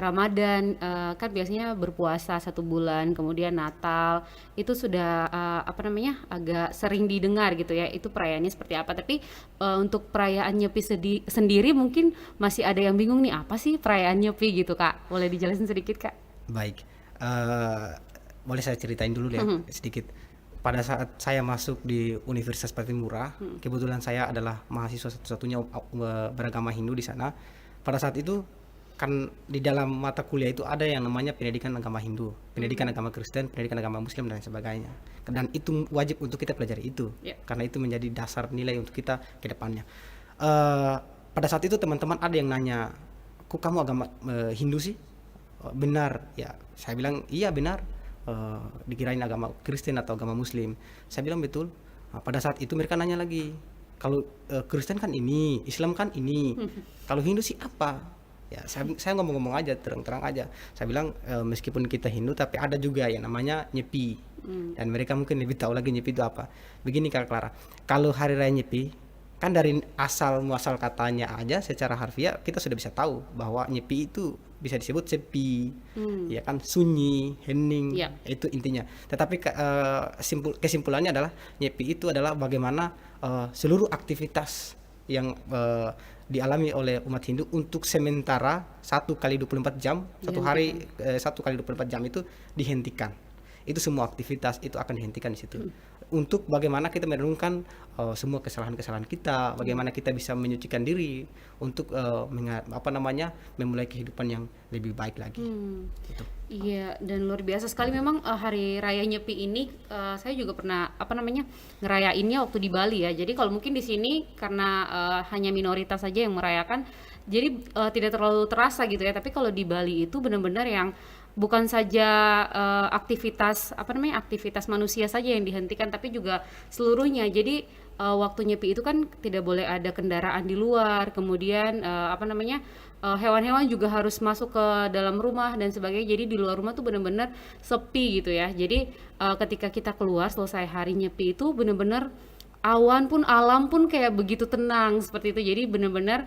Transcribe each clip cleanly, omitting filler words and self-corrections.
Ramadan kan biasanya berpuasa 1 bulan, kemudian Natal itu sudah agak sering didengar gitu ya. Itu perayaannya seperti apa. Tapi untuk perayaan Nyepi sendiri mungkin masih ada yang bingung nih, apa sih perayaan Nyepi gitu Kak? Boleh dijelasin sedikit Kak? Baik, boleh saya ceritain dulu ya sedikit. Pada saat saya masuk di Universitas Patimura, kebetulan saya adalah mahasiswa satu-satunya beragama Hindu di sana. Pada saat itu kan di dalam mata kuliah itu ada yang namanya pendidikan agama Hindu, pendidikan agama Kristen, pendidikan agama Muslim dan sebagainya. Dan itu wajib untuk kita pelajari itu, karena itu menjadi dasar nilai untuk kita ke depannya. Pada saat itu teman-teman ada yang nanya, kok kamu agama Hindu sih? Benar ya, saya bilang iya benar. Dikirain agama Kristen atau agama Muslim. Saya bilang betul. Pada saat itu mereka nanya lagi, kalau Kristen kan ini, Islam kan ini, kalau Hindu sih apa? Ya saya ngomong-ngomong aja, terang-terang aja. Saya bilang meskipun kita Hindu tapi ada juga yang namanya Nyepi. Dan mereka mungkin lebih tahu lagi Nyepi itu apa. Begini Kak Clara, kalau hari raya Nyepi kan dari asal muasal katanya aja secara harfiah kita sudah bisa tahu bahwa Nyepi itu bisa disebut sepi, ya kan, sunyi, hening, itu intinya. Tetapi kesimpulannya adalah Nyepi itu adalah bagaimana seluruh aktivitas yang dialami oleh umat Hindu untuk sementara 1 kali 24 jam, satu hari 1 kali 24 jam itu dihentikan. Itu semua aktivitas itu akan dihentikan di situ. Untuk bagaimana kita merenungkan semua kesalahan-kesalahan kita, bagaimana kita bisa menyucikan diri untuk memulai kehidupan yang lebih baik lagi. Gitu. Iya, dan luar biasa sekali memang hari raya Nyepi ini saya juga pernah ngerayainnya waktu di Bali ya. Jadi kalau mungkin di sini karena hanya minoritas saja yang merayakan, jadi tidak terlalu terasa gitu ya. Tapi kalau di Bali itu benar-benar yang bukan saja aktivitas manusia saja yang dihentikan, tapi juga seluruhnya. Jadi waktu Nyepi itu kan tidak boleh ada kendaraan di luar, kemudian hewan-hewan juga harus masuk ke dalam rumah dan sebagainya. Jadi di luar rumah tuh benar-benar sepi gitu ya. Jadi ketika kita keluar selesai hari Nyepi itu benar-benar alam pun kayak begitu tenang seperti itu. Jadi benar-benar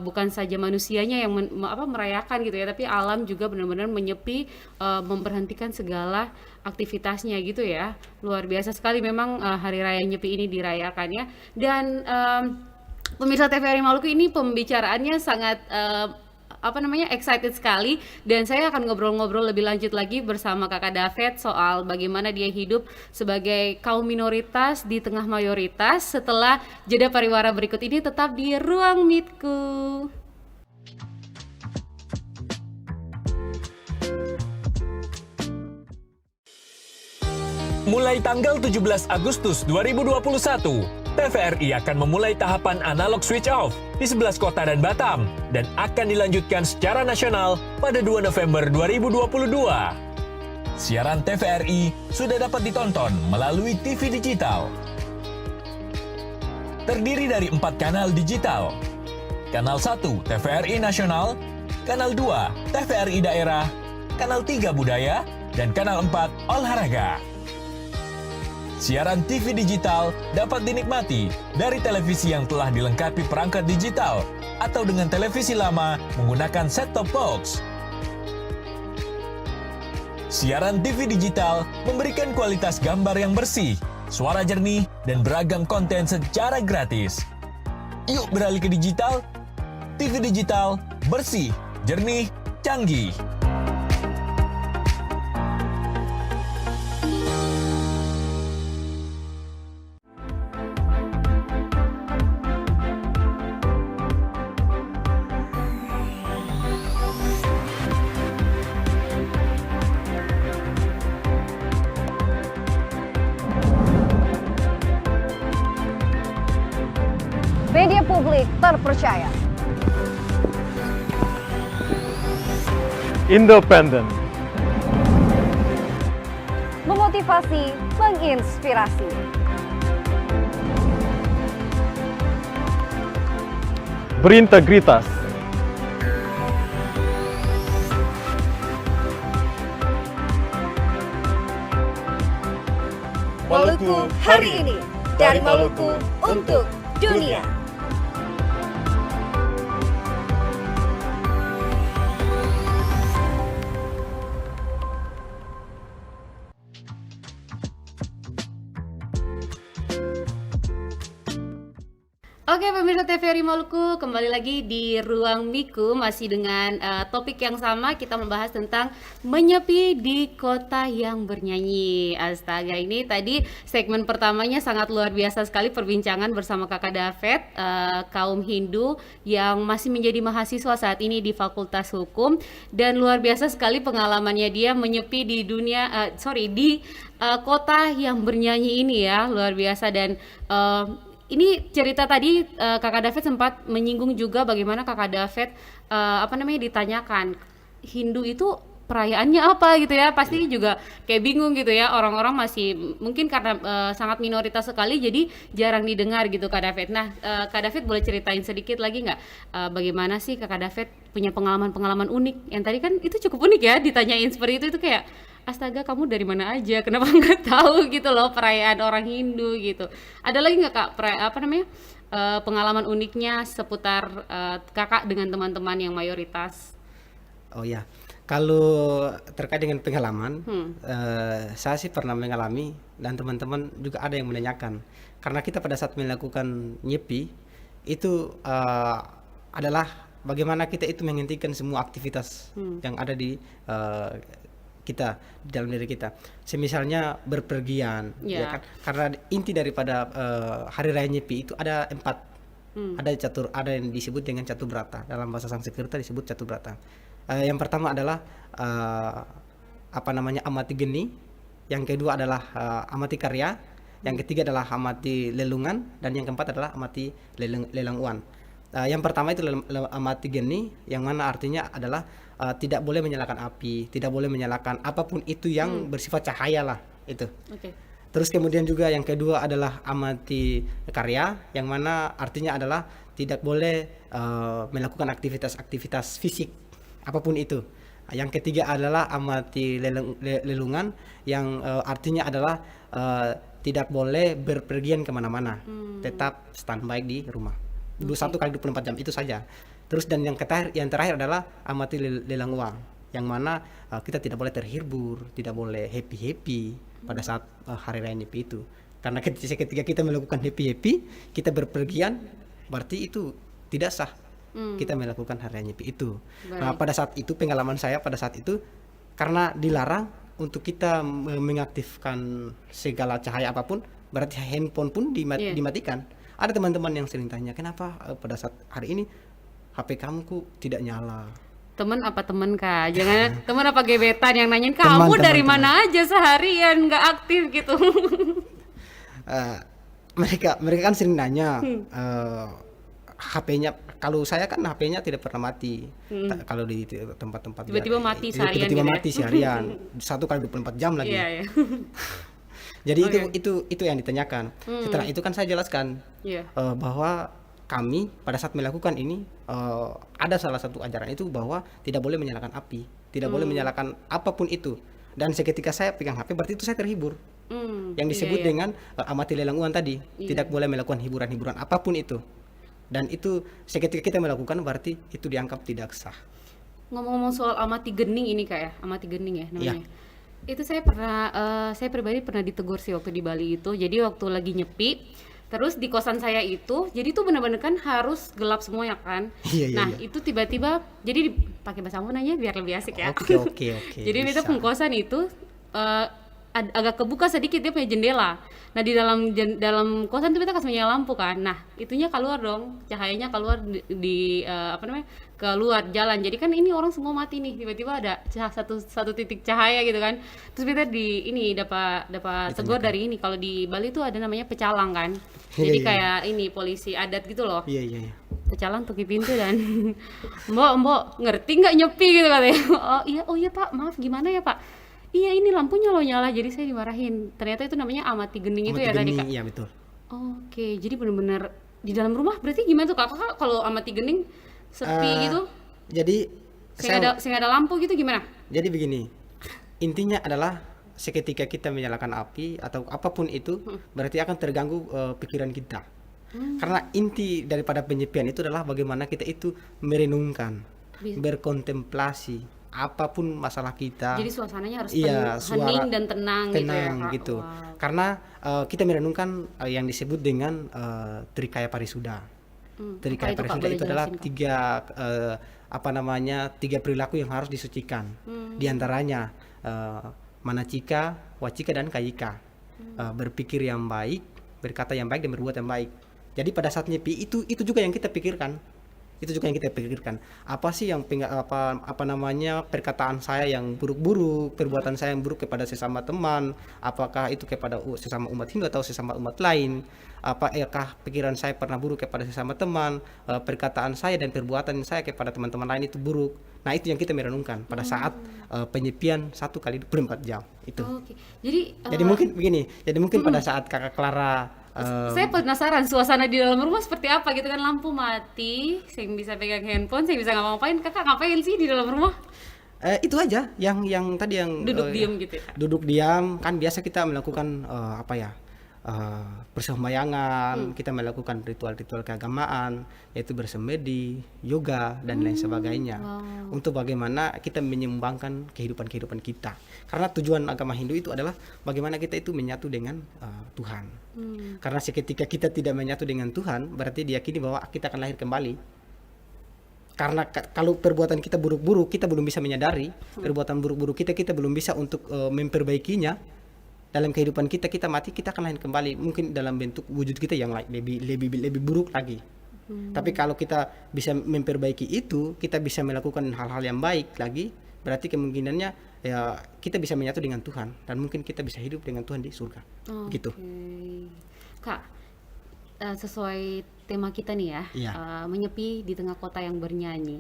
bukan saja manusianya yang merayakan gitu ya, tapi alam juga benar-benar menyepi, memberhentikan segala aktivitasnya gitu ya. Luar biasa sekali memang hari raya Nyepi ini dirayakan ya. Dan pemirsa TVRI Maluku, ini pembicaraannya sangat excited sekali, dan saya akan ngobrol-ngobrol lebih lanjut lagi bersama Kakak David soal bagaimana dia hidup sebagai kaum minoritas di tengah mayoritas setelah jeda pariwara berikut ini. Tetap di Ruang Meetku. Mulai tanggal 17 Agustus 2021, TVRI akan memulai tahapan analog switch off di 11 kota dan Batam dan akan dilanjutkan secara nasional pada 2 November 2022. Siaran TVRI sudah dapat ditonton melalui TV digital. Terdiri dari 4 kanal digital. Kanal 1 TVRI Nasional, Kanal 2 TVRI Daerah, Kanal 3 Budaya, dan Kanal 4 Olahraga. Siaran TV digital dapat dinikmati dari televisi yang telah dilengkapi perangkat digital atau dengan televisi lama menggunakan set-top box. Siaran TV digital memberikan kualitas gambar yang bersih, suara jernih, dan beragam konten secara gratis. Yuk beralih ke digital. TV digital, bersih, jernih, canggih. Media publik terpercaya, independen, memotivasi, menginspirasi. berintegritas, Maluku hari ini, dari Maluku untuk dunia. Oke, pemirsa TVRI Maluku, kembali lagi di Ruang Miku, masih dengan topik yang sama. Kita membahas tentang menyepi di kota yang bernyanyi. Astaga, ini tadi segmen pertamanya sangat luar biasa sekali, perbincangan bersama Kakak David, kaum Hindu yang masih menjadi mahasiswa saat ini di Fakultas Hukum, dan luar biasa sekali pengalamannya dia menyepi di dunia, di kota yang bernyanyi ini ya, luar biasa. Dan ini cerita tadi Kakak David sempat menyinggung juga bagaimana Kakak David ditanyakan Hindu itu perayaannya apa gitu ya, pasti juga kayak bingung gitu ya, orang-orang masih mungkin karena sangat minoritas sekali jadi jarang didengar gitu Kak David. Nah, Kak David boleh ceritain sedikit lagi nggak bagaimana sih Kakak David punya pengalaman-pengalaman unik yang tadi kan itu cukup unik ya, ditanyain seperti itu kayak astaga, kamu dari mana aja? Kenapa nggak tahu gitu loh perayaan orang Hindu gitu? Ada lagi nggak Kak pengalaman uniknya seputar Kakak dengan teman-teman yang mayoritas? Oh ya, kalau terkait dengan pengalaman, saya sih pernah mengalami dan teman-teman juga ada yang menanyakan. Karena kita pada saat melakukan nyepi itu adalah bagaimana kita itu menghentikan semua aktivitas yang ada di kita di dalam diri kita. Semisalnya berpergian, ya kan? Karena inti daripada hari raya Nyepi itu ada 4. Ada yang disebut dengan Catubrata. Dalam bahasa Sanskerta disebut Catubrata. Yang pertama adalah Amati Geni, yang kedua adalah Amati Karya, yang ketiga adalah Amati Lelungan, dan yang keempat adalah Amati Lelang Uan. Yang pertama itu Amati Geni, yang mana artinya adalah tidak boleh menyalakan api, tidak boleh menyalakan apapun itu yang bersifat cahaya lah itu. Okay. Terus kemudian juga yang kedua adalah Amati Karya, yang mana artinya adalah tidak boleh melakukan aktivitas fisik apapun itu. Yang ketiga adalah Amati Lelungan, yang artinya adalah tidak boleh berpergian kemana-mana, tetap standby di rumah. 1 kali 24 jam itu saja. Terus dan yang terakhir adalah Amati Lelang Uang, yang mana kita tidak boleh terhibur, tidak boleh happy pada saat hari raya Nyepi itu. Karena ketika kita melakukan happy, kita berpergian, berarti itu tidak sah. Kita melakukan hari raya Nyepi itu. Baik. Nah, pada saat itu pengalaman saya pada saat itu, karena dilarang untuk kita mengaktifkan segala cahaya apapun, berarti handphone pun dimatikan. Ada teman-teman yang sering tanya, kenapa pada saat hari ini HP kamu kok tidak nyala? Temen apa temen Kak? Jangan temen apa gebetan yang nanyain kamu dari mana aja seharian nggak aktif gitu. Mereka kan sering nanya HP-nya. Kalau saya kan HP-nya tidak pernah mati. Kalau di tempat-tempat tiba-tiba mati seharian. Tiba-tiba mati seharian. 1 kali 24 jam lagi. Iya. Jadi itu yang ditanyakan. Setelah itu kan saya jelaskan bahwa kami pada saat melakukan ini ada salah satu ajaran itu bahwa tidak boleh menyalakan api, tidak boleh menyalakan apapun itu. Dan seketika saya pegang HP berarti itu saya terhibur. Yang disebut dengan Amati Lelang Uang tadi, tidak boleh melakukan hiburan-hiburan apapun itu. Dan itu seketika kita melakukan berarti itu dianggap tidak sah. Ngomong-ngomong soal Amati Gening ini Kak ya, Amati Gening ya namanya. Ya. Itu saya pribadi pernah ditegur sih waktu di Bali itu. Jadi waktu lagi nyepi, terus di kosan saya itu, jadi tuh benar-benar kan harus gelap semua ya kan. Nah itu tiba-tiba, jadi pakai bahasa Ambon aja biar lebih asik ya. Oke. Jadi itu pengkosan itu agak kebuka sedikit, dia punya jendela. Nah di dalam kosan itu kita kasih menyala lampu kan. Nah itunya keluar dong, cahayanya keluar keluar jalan. Jadi kan ini orang semua mati nih, tiba-tiba ada satu titik cahaya gitu kan. Terus kita dapat tegur dari ini. Kalau di Bali tuh ada namanya pecalang kan. Jadi kayak ini polisi adat gitu loh. Iya. Pecalang tuki pintu dan mbok ngerti nggak nyepi gitu katanya. Oh iya Pak, maaf gimana ya Pak? Iya ini lampunya loh nyala, jadi saya dimarahin. Ternyata itu namanya Amati Gening itu ya tadi Kak? Iya betul. Oke, jadi benar-benar di dalam rumah berarti gimana tuh Kakak kalau Amati Gening sepi gitu? Jadi saya ada lampu gitu gimana? Jadi begini, intinya adalah seketika kita menyalakan api atau apapun itu berarti akan terganggu pikiran kita. Karena inti daripada penyepian itu adalah bagaimana kita itu merenungkan, berkontemplasi apapun masalah kita. Jadi suasananya harus hening dan tenang gitu ya Kak? Gitu. Wow. Karena kita merenungkan yang disebut dengan Trikaya Parisuda. Dari Apa itu, Kak? KPRSUD Boleh itu adalah jelasin, Kak? tiga perilaku yang harus disucikan. Di antaranya manacika, wacika, dan kayika. Berpikir yang baik, berkata yang baik, dan berbuat yang baik. Jadi pada saat nyepi itu juga yang kita pikirkan. Itu juga yang kita pikirkan. Apa sih yang apa namanya perkataan saya yang buruk-buruk, perbuatan saya yang buruk kepada sesama teman, apakah itu kepada sesama umat Hindu atau sesama umat lain? Apakah pikiran saya pernah buruk kepada sesama teman, perkataan saya dan perbuatan saya kepada teman-teman lain itu buruk. Nah, itu yang kita merenungkan pada saat penyepian 1 kali 24 jam itu. Oke. Jadi Jadi mungkin begini, pada saat Kakak Clara saya penasaran suasana di dalam rumah seperti apa gitu kan, lampu mati, saya bisa pegang handphone, saya bisa ngapa-ngapain. Kakak ngapain sih di dalam rumah? itu aja yang tadi yang Duduk diam gitu ya? duduk diam. Kan biasa kita melakukan persembayangan, kita melakukan ritual-ritual keagamaan, yaitu bersemedi, yoga, dan lain sebagainya. Untuk bagaimana kita menyumbangkan kehidupan kita. Karena tujuan agama Hindu itu adalah bagaimana kita itu menyatu dengan Tuhan. Karena seketika kita tidak menyatu dengan Tuhan, berarti diyakini bahwa kita akan lahir kembali. Karena kalau perbuatan kita buruk-buruk, kita belum bisa menyadari perbuatan buruk-buruk kita belum bisa untuk memperbaikinya. Dalam kehidupan kita mati, kita akan lahir kembali, mungkin dalam bentuk wujud kita yang lebih buruk lagi. Tapi kalau kita bisa memperbaiki itu, kita bisa melakukan hal-hal yang baik lagi, berarti kemungkinannya ya kita bisa menyatu dengan Tuhan, dan mungkin kita bisa hidup dengan Tuhan di surga. Gitu. Kak, sesuai tema kita nih ya, Iya. menyepi di tengah kota yang bernyanyi.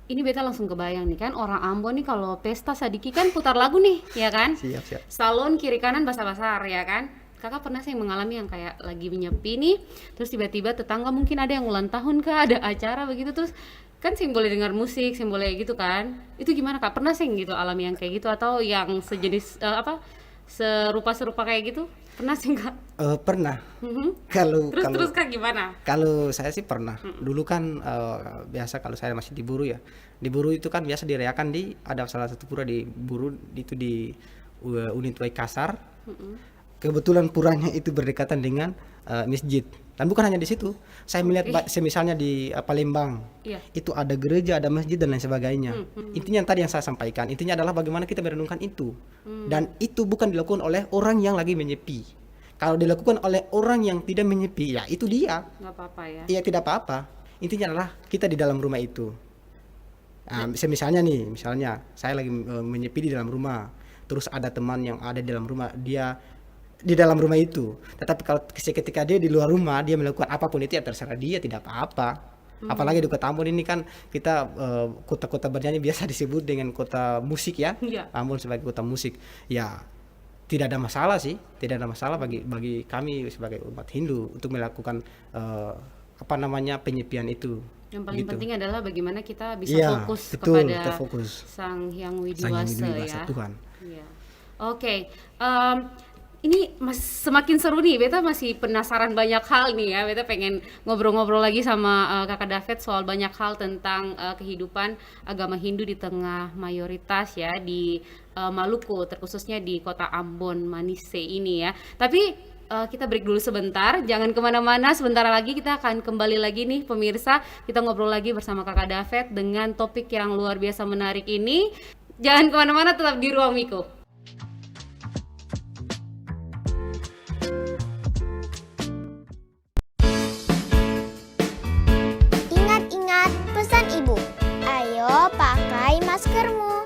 Ini beta langsung kebayang nih kan, orang Ambon nih kalau pesta sadiki kan putar lagu nih, ya kan? Siap. Salon kiri kanan basar-basar, ya kan? Kakak pernah sih mengalami yang kayak lagi menyepi nih, terus tiba-tiba tetangga mungkin ada yang ulang tahun kah, ada acara begitu, terus kan sih boleh dengar musik, sih boleh gitu kan? Itu gimana Kak? Pernah sih gitu alami yang kayak gitu, atau yang sejenis serupa kayak gitu? Pernah sih Kak? Pernah. Mhm. Terus Kak gimana? Kalau saya sih pernah. Dulu kan biasa kalau saya masih di Buru ya. Di Buru itu kan biasa dirayakan ada salah satu pura di Buru itu di Unit Waikasar. Kebetulan puranya itu berdekatan dengan masjid. Dan bukan hanya di situ. Saya melihat misalnya di Palembang. Iya. Itu ada gereja, ada masjid, dan lain sebagainya. Intinya tadi yang saya sampaikan, intinya adalah bagaimana kita merenungkan itu. Dan itu bukan dilakukan oleh orang yang lagi menyepi. Kalau dilakukan oleh orang yang tidak menyepi, ya itu dia. Nggak apa-apa ya? Iya, tidak apa-apa. Intinya adalah kita di dalam rumah itu. Nah, misalnya saya lagi menyepi di dalam rumah, terus ada teman yang ada di dalam rumah, dia di dalam rumah itu. Tetapi kalau ketika dia di luar rumah, dia melakukan apapun itu, ya terserah dia, tidak apa-apa. Apalagi di Kota Ambon ini kan kita kota-kota bernyanyi biasa disebut dengan kota musik ya. Iya. Ambon sebagai kota musik. Ya tidak ada masalah sih, tidak ada masalah bagi kami sebagai umat Hindu untuk melakukan penyepian itu. Yang paling Gitu. penting adalah bagaimana kita bisa Iya, fokus betul, kepada kita fokus. Sang Hyang Sang Hyang Widiwasa Widiwasa, ya. Tuhan. Iya. Oke. Ini semakin seru nih, beta masih penasaran banyak hal nih ya. Beta pengen ngobrol-ngobrol lagi sama Kakak David soal banyak hal tentang kehidupan agama Hindu di tengah mayoritas ya di Maluku, terkhususnya di kota Ambon Manise ini ya. Tapi kita break dulu sebentar, jangan kemana-mana. Sebentar lagi kita akan kembali lagi nih pemirsa. Kita ngobrol lagi bersama Kakak David dengan topik yang luar biasa menarik ini. Jangan kemana-mana, tetap di Ruang Miko. Ingat-ingat pesan ibu, ayo pakai maskermu.